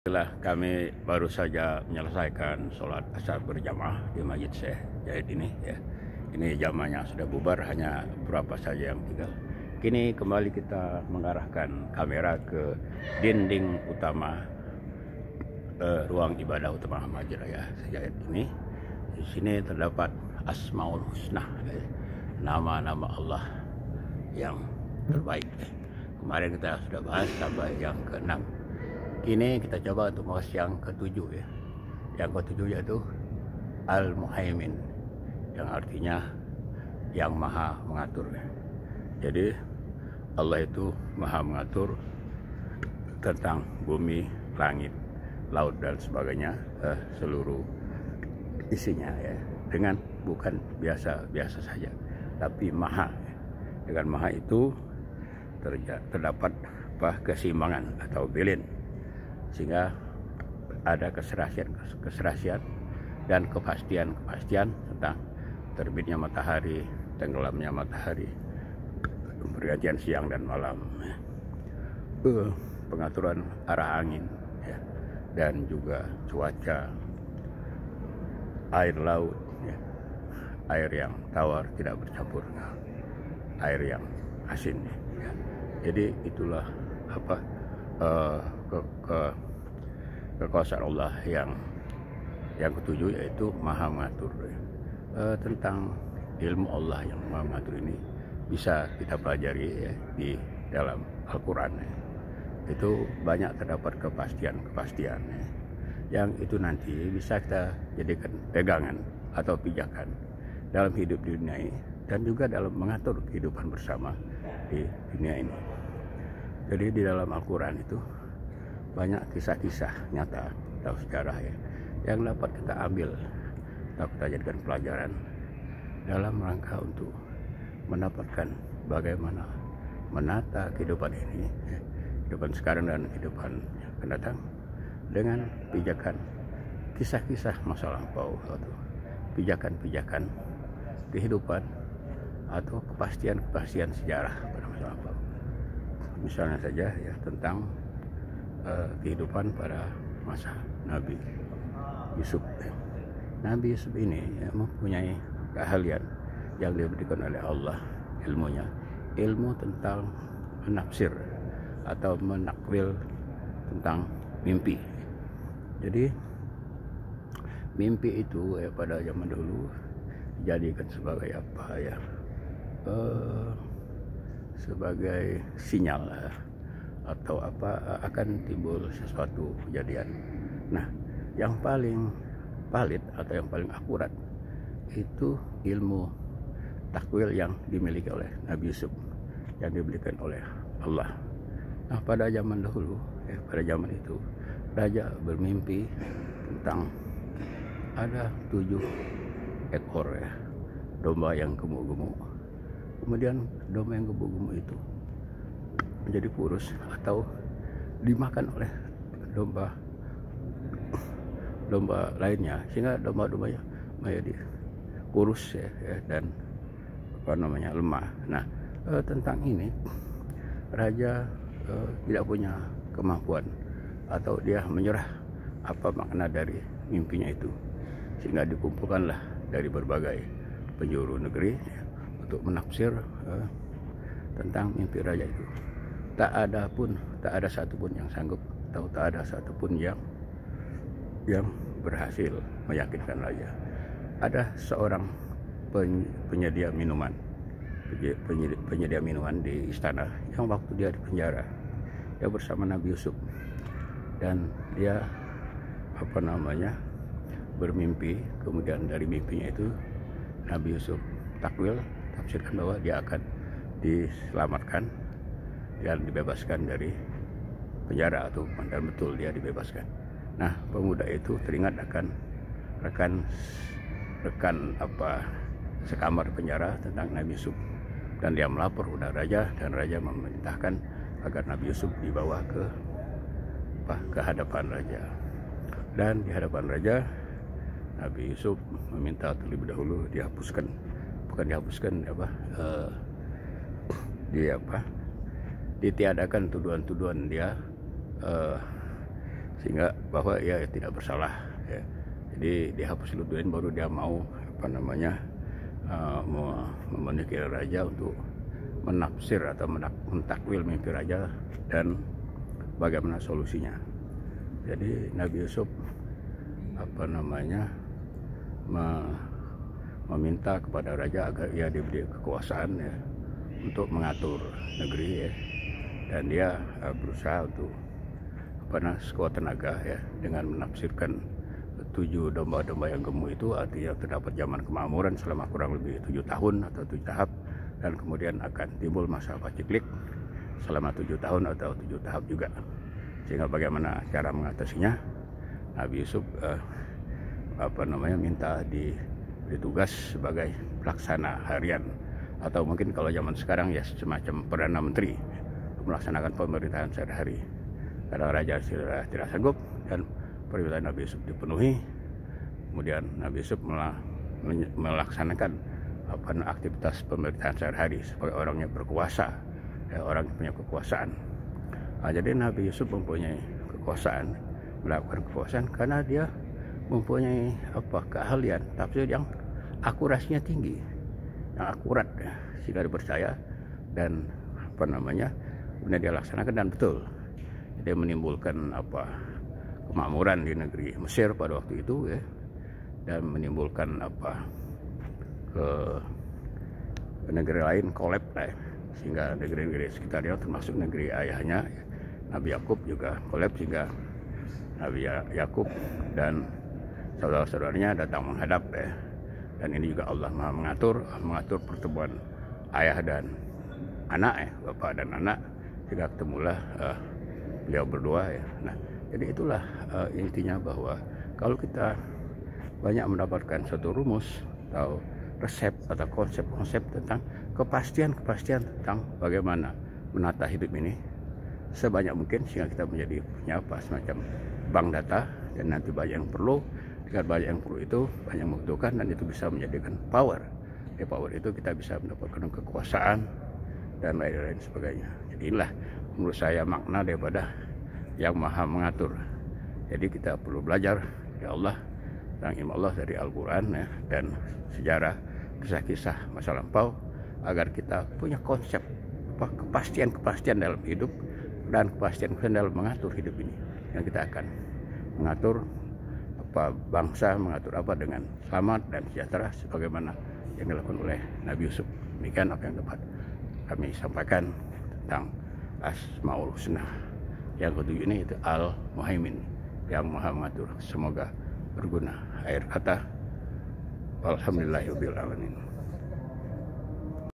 Setelah kami baru saja menyelesaikan sholat asar berjamaah di Masjid Syekh Zayed ini, ya. Ini jamaahnya sudah bubar, hanya berapa saja yang tinggal. Kini kembali kita mengarahkan kamera ke dinding utama ruang ibadah utama Masjid Raya Zayed ini. Di sini terdapat Asmaul Husna, nama-nama Allah yang terbaik. Kemarin kita sudah bahas sampai yang ke-6. Kini kita coba untuk bahas yang ke-7, ya. Yang ke-7 yaitu Al-Muhaimin, yang artinya yang maha mengatur. Jadi Allah itu maha mengatur tentang bumi, langit, laut dan sebagainya, seluruh isinya, ya. Dengan bukan biasa saja, tapi maha. Dengan maha itu terdapat keseimbangan atau balance, sehingga ada keserasian dan kepastian tentang terbitnya matahari, tenggelamnya matahari, pergantian siang dan malam, pengaturan arah angin, ya, dan juga cuaca, air laut, ya, air yang tawar tidak bercampur air yang asin, ya. Jadi itulah kekuasaan Allah yang ke-7, yaitu maha mengatur. Tentang ilmu Allah yang maha mengatur ini bisa kita pelajari, ya, di dalam Al-Quran, ya. Itu banyak terdapat kepastian, ya, yang itu nanti bisa kita jadikan pegangan atau pijakan dalam hidup di dunia ini, dan juga dalam mengatur kehidupan bersama di dunia ini. Jadi di dalam Al-Quran itu banyak kisah-kisah nyata atau sejarah, ya, yang dapat kita ambil atau kita jadikan pelajaran dalam rangka untuk mendapatkan bagaimana menata kehidupan ini, ya, kehidupan sekarang dan kehidupan yang akan datang, dengan pijakan kisah-kisah masa lampau atau pijakan-pijakan kehidupan atau kepastian sejarah pada masa lampau. Misalnya saja, ya, tentang kehidupan pada masa Nabi Yusuf. Nabi Yusuf ini, ya, mempunyai keahlian yang diberikan oleh Allah, ilmu tentang menafsir atau menakwil tentang mimpi. Jadi mimpi itu, ya, pada zaman dulu dijadikan sebagai sebagai sinyal, atau akan timbul sesuatu kejadian. Nah, yang paling valid atau yang paling akurat itu ilmu takwil yang dimiliki oleh Nabi Yusuf, yang diberikan oleh Allah. Nah, pada zaman dahulu, ya, pada zaman itu raja bermimpi tentang ada 7 ekor, ya, domba yang gemuk-gemuk. Kemudian domba yang gemuk-gemuk itu menjadi kurus atau dimakan oleh domba lainnya, sehingga domba-dombanya menjadi kurus, ya, dan lemah. Nah, tentang ini raja tidak punya kemampuan, atau dia menyerah apa makna dari mimpinya itu, sehingga dikumpulkanlah dari berbagai penjuru negeri, ya, untuk menafsir tentang mimpi raja itu. Tak ada satupun yang sanggup, atau tak ada satupun yang berhasil meyakinkan raja. Ada seorang penyedia minuman di istana, yang waktu dia di penjara, dia bersama Nabi Yusuf, dan dia bermimpi. Kemudian dari mimpinya itu Nabi Yusuf tafsirkan bahwa dia akan diselamatkan dan dibebaskan dari penjara, atau dan betul dia dibebaskan. Nah, pemuda itu teringat akan rekan sekamar penjara tentang Nabi Yusuf, dan dia melapor kepada raja, dan raja memerintahkan agar Nabi Yusuf dibawa ke hadapan raja. Dan di hadapan raja, Nabi Yusuf meminta terlebih dahulu ditiadakan tuduhan-tuduhan dia sehingga bahwa ia tidak bersalah ya. Jadi dihapus dulu baru dia mau memiliki raja untuk menafsir atau mentakwil mimpi raja dan bagaimana solusinya. Jadi Nabi Yusuf meminta kepada raja agar ia diberi kekuasaan ya, untuk mengatur negeri ya. Dan dia berusaha untuk sekuat tenaga ya, dengan menafsirkan 7 domba-domba yang gemuk itu artinya terdapat zaman kemakmuran selama kurang lebih 7 tahun atau 7 tahap, dan kemudian akan timbul masa paceklik selama 7 tahun atau 7 tahap juga. Sehingga bagaimana cara mengatasinya, Nabi Yusuf minta diberi tugas sebagai pelaksana harian, atau mungkin kalau zaman sekarang ya semacam perdana menteri melaksanakan pemerintahan sehari-hari. Karena raja sudah tidak sanggup dan permintaan Nabi Yusuf dipenuhi, kemudian Nabi Yusuf melaksanakan aktivitas pemerintahan sehari-hari sebagai orang yang berkuasa ya, orang yang punya kekuasaan. Jadi Nabi Yusuf mempunyai kekuasaan, melakukan kekuasaan karena dia mempunyai keahlian tafsir yang akurasinya tinggi, yang akurat ya, sehingga dipercaya dan kemudian dia laksanakan dan betul. Dia menimbulkan kemakmuran di negeri Mesir pada waktu itu ya, dan menimbulkan ke negeri lain kolab ya, sehingga negeri-negeri sekitarnya termasuk negeri ayahnya Nabi Yakub juga kolab, sehingga Nabi Yakub dan saudara-saudaranya datang menghadap ya. Dan ini juga Allah Maha mengatur pertemuan ayah dan anak ya, bapak dan anak, sehingga ketemulah beliau berdua ya. Nah, jadi itulah intinya bahwa kalau kita banyak mendapatkan suatu rumus atau resep atau konsep-konsep tentang kepastian tentang bagaimana menata hidup ini sebanyak mungkin, sehingga kita menjadi punya semacam bank data, dan nanti banyak yang perlu, dengan banyak yang perlu itu banyak membutuhkan, dan itu bisa menjadikan power. Power itu kita bisa mendapatkan kekuasaan dan lain-lain sebagainya. Jadi inilah menurut saya makna daripada yang Maha mengatur. Jadi kita perlu belajar ya Allah tentang ilmu Allah dari Al-Quran ya, dan sejarah, kisah-kisah masa lampau, agar kita punya konsep kepastian dalam hidup dan kepastian dalam mengatur hidup ini, yang kita akan mengatur bangsa, mengatur dengan selamat dan sejahtera sebagaimana yang dilakukan oleh Nabi Yusuf. Demikian apa yang dapat kami sampaikan tentang Asmaul Husna. Yang ketujuh ini itu Al-Muhaimin, yang Maha mengatur. Semoga berguna. Akhir kata, alhamdulillahirabbil alamin.